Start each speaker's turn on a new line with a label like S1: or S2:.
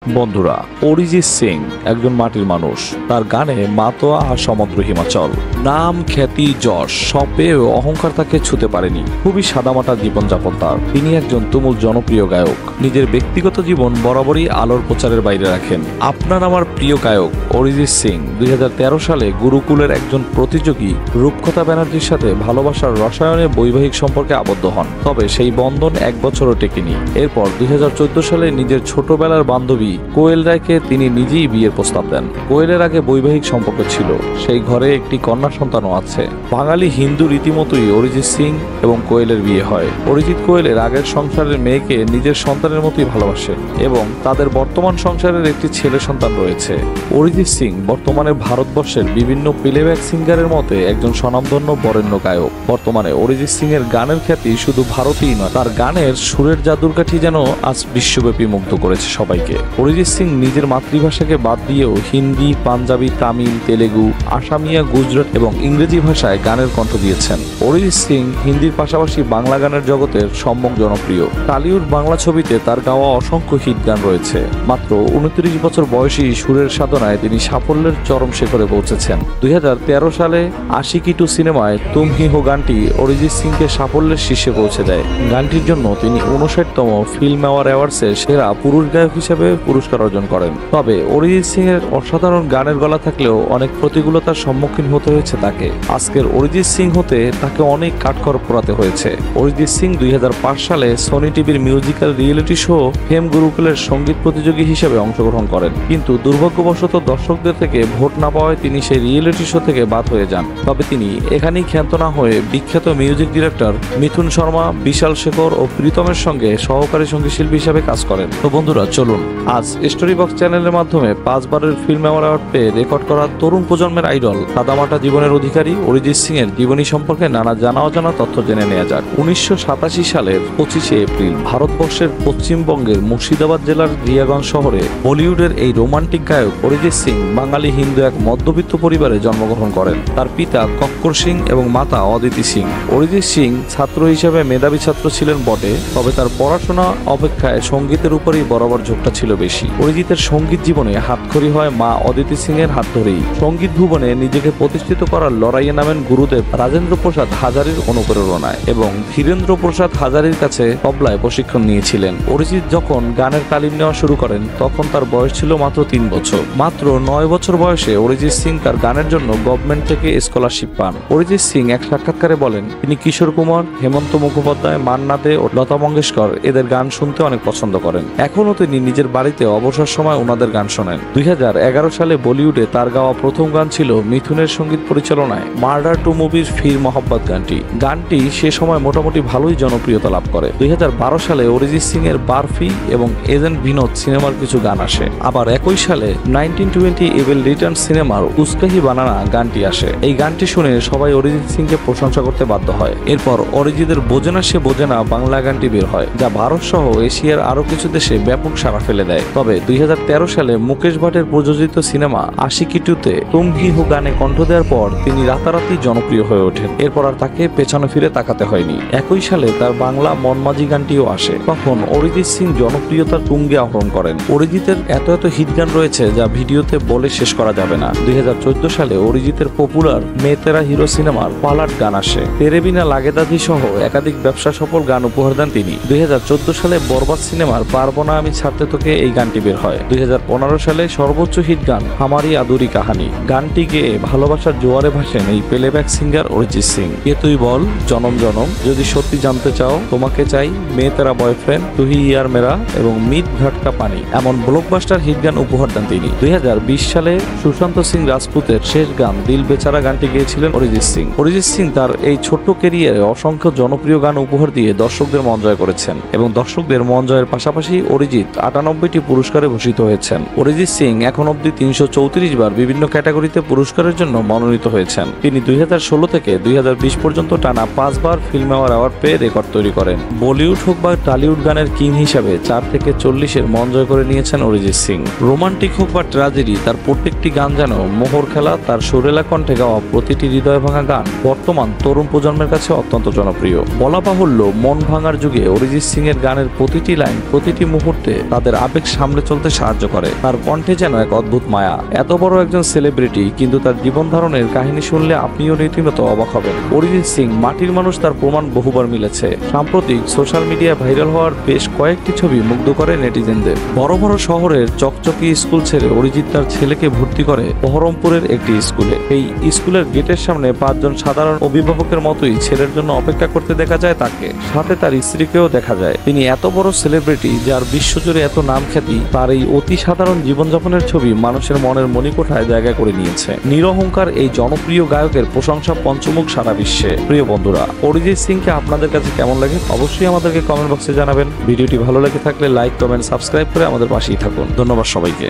S1: বন্ধুরা, অরিজিৎ সিং একজন মাটির মানুষ। তার গানে মাতোয়া আর সমগ্র হিমাচল, নাম, খ্যাতি, যশ সব পেয়েও অহংকার তাকে ছুতে পারেনি। খুবই সাদামাটা জীবনযাপন তার। তিনি একজন তুমুল জনপ্রিয় গায়ক। নিজের ব্যক্তিগত জীবন বরাবরই আলোর প্রচারের বাইরে রাখেন। আপনার আমার প্রিয় গায়ক অরিজিৎ সিং 2013 সালে গুরুকুলের একজন প্রতিযোগী রূপকথা ব্যানার্জির সাথে ভালোবাসার রসায়নে বৈবাহিক সম্পর্কে আবদ্ধ হন। তবে সেই বন্ধন 1 বছরও টেকেনি। এরপর 2014 সালে নিজের ছোটবেলার বান্ধবী কোয়েল রায়কে তিনি নিজেই বিয়ের প্রস্তাব দেন। কোয়েলের আগে বৈবাহিক সম্পর্ক ছিল, সেই ঘরে একটি কন্যা সন্তানও আছে। বাঙালি হিন্দু রীতিমতোই অরিজিৎ সিং এবং কোয়েলের বিয়ে হয়। অরিজিৎ কোয়েলের আগের সংসারের মেয়েকে নিজের সন্তানের মতোই ভালোবাসেন এবং তাদের বর্তমান সংসারের একটি ছেলে সন্তান রয়েছে। অরিজিৎ সিং বর্তমানে ভারতবর্ষের বিভিন্ন প্লেব্যাক সিঙ্গারের মতে একজন স্বনামধন্য বরেণ্য গায়ক। বর্তমানে অরিজিৎ সিং এর গানের খ্যাতি শুধু ভারতেই নয়, তার গানের সুরের জাদুরকাঠি যেন আজ বিশ্বব্যাপী মুগ্ধ করেছে সবাইকে। অরিজিৎ সিং নিজের মাতৃভাষাকে বাদ দিয়েও হিন্দি, পাঞ্জাবি, তামিল, তেলেগু, আসামিয়া, গুজরাট এবং ইংরেজি ভাষায় গানের কণ্ঠ দিয়েছেন। অরিজিৎ সিং হিন্দির পাশাপাশি বাংলা গানের জগতের সম্যক জনপ্রিয়। টলিউড বাংলা ছবিতে তার গাওয়া অসংখ্য হিট গান রয়েছে। মাত্র 29 বছর বয়সী সুরের সাধনায় তিনি সাফল্যের চরম শিখরে পৌঁছেছেন। 2013 সালে আশিকি 2 সিনেমায় তুম হি হো গানটি অরিজিৎ সিংকে সাফল্যের শীর্ষে পৌঁছে দেয়। গানটির জন্য তিনি 59তম ফিল্ম অ্যাওয়ার্ডসের সেরা পুরুষ গায়ক হিসেবে পুরস্কার অর্জন করেন। তবে অরিজিৎ সিং এর অসাধারণ গানের গলা থাকলেও অনেক প্রতিকূলতার সম্মুখীন হতে হয়েছে তাকে। আজকের অরিজিৎ সিং হতে তাকে অনেক কাঠখড় পোড়াতে হয়েছে। অরিজিৎ সিং 2005 সালে সোনি টিভির মিউজিক্যাল রিয়েলিটি শো ফেম গুরুকুলের সঙ্গীত প্রতিযোগী হিসেবে অংশগ্রহণ করেন, কিন্তু দুর্ভাগ্যবশত দর্শকদের থেকে ভোট না পাওয়ায় তিনি সেই রিয়েলিটি শো থেকে বাদ হয়ে যান। তবে তিনি এখানেই ক্ষান্ত না হয়ে বিখ্যাত মিউজিক ডিরেক্টর মিথুন শর্মা, বিশাল শেখর ও প্রীতমের সঙ্গে সহকারী সঙ্গীত শিল্পী হিসেবে কাজ করেন। তো বন্ধুরা, চলুন আজ স্টোরি বক্স চ্যানেলের মাধ্যমে 5 বারের ফিল্ম অ্যাওয়ার্ড পেয়ে রেকর্ড করা তরুণ প্রজন্মের আইডল, সাদামাটা জীবনের অধিকারী অরিজিৎ সিং এর জীবনী সম্পর্কে নানা জানা অজানা তথ্য জেনে নেওয়া যাক। 1987 সালের 25শে এপ্রিল ভারতবর্ষের পশ্চিমবঙ্গের মুর্শিদাবাদ জেলার রিয়াগঞ্জ শহরে বলিউডের এই রোমান্টিক গায়ক অরিজিৎ সিং বাঙালি হিন্দু এক মধ্যবিত্ত পরিবারে জন্মগ্রহণ করেন। তার পিতা কক্কর সিং এবং মাতা অদিতি সিং। অরিজিৎ সিং ছাত্র হিসেবে মেধাবী ছাত্র ছিলেন বটে, তবে তার পড়াশোনা অপেক্ষায় সঙ্গীতের উপরই বরাবর ঝোঁকটা ছিল বেশি। অরিজিতের সঙ্গীত জীবনে হাতখড়ি হয় মা অদিতি সিং এর হাত ধরেই। সঙ্গীত ভুবনে নিজেকে প্রতিষ্ঠিত করার লড়াইয়ে নামেন গুরুদেব রাজেন্দ্র প্রসাদ হাজারির অনুপ্রেরণায় এবং ধীরেন্দ্র প্রসাদ হাজারির কাছে তবলায় প্রশিক্ষণ নিয়েছিলেন। অরিজিৎ যখন গানের তালিম নেওয়া শুরু করেন তখন তার বয়স ছিল মাত্র 3 বছর। মাত্র 9 বছর বয়সে অরিজিৎ সিং তার গানের জন্য গভর্নমেন্ট থেকে স্কলারশিপ পান। অরিজিৎ সিং এক সাক্ষাৎকারে বলেন, তিনি কিশোর কুমার, হেমন্ত মুখোপাধ্যায়, মান্না দে ও লতা মঙ্গেশকর এদের গান শুনতে অনেক পছন্দ করেন। এখনও তিনি নিজের বাড়িতে অবসর সময় ওনাদের গান শোনেন। 2011 সালে বলিউডে তার গাওয়া প্রথম গান ছিল মিথুনের সঙ্গীত পরিচালনায় মার্ডার 2 মুভির ফির মোহাব্বত গানটি সে সময় মোটামুটি ভালোই জনপ্রিয়তা লাভ করে। 2012 সালে অরিজিৎ সিং এর বারফি এবং এজেন্ট বিনোদ সিনেমার কিছু গান আসে। আবার একই সালে 1920 এভিল রিটার্ন সিনেমার উস্কাহি বানানা গানটি আসে। এই গানটি শুনে সবাই অরিজিৎ সিংকে প্রশংসা করতে বাধ্য হয়। এরপর অরিজিতের বোঝেনা সে বোঝেনা বাংলা গানটি বের হয়, যা ভারত সহ এশিয়ার আরো কিছু দেশে ব্যাপক সাড়া ফেলে দেয়। তবে 2013 সালে মুকেশ ভাটের প্রযোজিত সিনেমা আশিকি 2-তে তুম হি হো গানে কণ্ঠ দেওয়ার পর তিনি রাতারাতি জনপ্রিয় হয়ে ওঠেন। এরপর আর তাকে পেছনে ফিরে তাকাতে হয়নি। একই সালে তার বাংলা মনমাঝি গানটিও আসে। তখন অরিজিৎ সিং জনপ্রিয়তার তুঙ্গে আহরণ করেন। অরিজিতের এত হিট গান রয়েছে যা ভিডিওতে বলে শেষ করা যাবে না। 2014 সালে অরিজিতের পপুলার মে তেরা হিরো সিনেমার পালাট গান আসে। তেরে বিনা লাগেদাদি সহ একাধিক ব্যবসা সফল গান উপহার দেন তিনি। 2014 সালে বরবাদ সিনেমার পারবো না আমি ছাড়তে তোকে এই গানটি বের হয়। 2015 সালে সর্বোচ্চ হিট গান হামারি আদুরি কাহানি গানটি গেয়ে ভালোবাসার জোয়ারে ভাসেন এই প্লেব্যাক সিঙ্গার অরিজিৎ সিং। কে তুই বল, জনম জনম, যদি সত্যি জানতে চাও, তোমাকে চাই, মে তেরা বয়ফ্রেন্ড, তুহি ইয়ার মেরা এবং মিট ঘাটকা পানি এমন ব্লকবাস্টার হিট গান উপহার দেন তিনি। 2020 সালে সুশান্ত সিং রাজপুতের শেষ গান দিল বেচারা গানটি গেয়েছিলেন অরিজিৎ সিং। অরিজিৎ সিং তার এই ছোট্ট ক্যারিয়ারে অসংখ্য জনপ্রিয় গান উপহার দিয়ে দর্শকদের মন জয় করেছেন এবং দর্শকদের মন জয়ের পাশাপাশি অরিজিৎ 98টি পুরস্কারে ভূষিত হয়েছেন। অরিজিৎ সিং এখন অব্দি 334 বার বিভিন্ন ক্যাটাগরিতে পুরস্কারের জন্য মনোনীত হয়েছেন। তিনি 2016 থেকে 2020 পর্যন্ত টানা 5 বার ফিল্ম অ্যাওয়ার্ড পেয়ে রেকর্ড তৈরি করেন। বলিউড হোক বা টলিউড গানের কিং হিসাবে 4 থেকে 40-এর মন জয় করে নিয়েছেন অরিজিৎ সিং। রোমান্টিক হোক বা ট্র্যাজেডি, তার প্রত্যেকটি গান যেন মোহর খেলা। তার সুরেলা কণ্ঠে গাওয়া প্রতিটি হৃদয় ভাঙা গান বর্তমান তরুণ প্রজন্মের কাছে অত্যন্ত জনপ্রিয়। বলা বাহুল্য, মন ভাঙার যুগে অরিজিৎ সিং এর গানের প্রতিটি লাইন প্রতিটি মুহূর্তে তাদের আবেগ সামনে চলতে সাহায্য করে। তার কণ্ঠে যেন এক অদ্ভুত মায়া। এত বড় একজন সেলিব্রিটি, কিন্তু তার জীবন ধারণের কাহিনী শুনলে আপনিও রীতিমতো অবাক হবেন। অরিজিৎ সিং মাটির মানুষ, তার প্রমাণ বহুবার মিলেছে। সাম্প্রতিক সোশ্যাল মিডিয়া ভাইরাল হওয়ার বেশ কয়েকটি ছবি মুগ্ধ করে নেটিজেনদের। বড় বড় শহরের চকচকি স্কুল ছেড়ে অরিজিৎ তার ছেলেকে ভর্তি করে বহরমপুরের একটি স্কুলে। এই স্কুলের গেটের সামনে 5 জন সাধারণ অভিভাবকের মতোই ছেলের জন্য অপেক্ষা করতে দেখা যায় তাকে। সাথে তার স্ত্রীকেও দেখা যায়। তিনি এত বড় সেলিব্রিটি, যার বিশ্বজুড়ে এত নাম খ্যাতি, তার এই অতি সাধারণ জীবনযাপনের ছবি মানুষের মনের মণিকোঠায় জায়গা করে নিয়েছে। নিরহংকার এই জনপ্রিয় গায়কের প্রশংসা পঞ্চমুখ সারা বিশ্বে। প্রিয় বন্ধুরা, অরিজিৎ সিংকে আপনাদের কাছে কেমন লাগে অবশ্যই আমাদেরকে কমেন্ট বক্সে জানাবেন। ভিডিওটি ভালো লেগে থাকলে লাইক, কমেন্ট, সাবস্ক্রাইব করে আমাদের পাশেই থাকুন। ধন্যবাদ সবাইকে।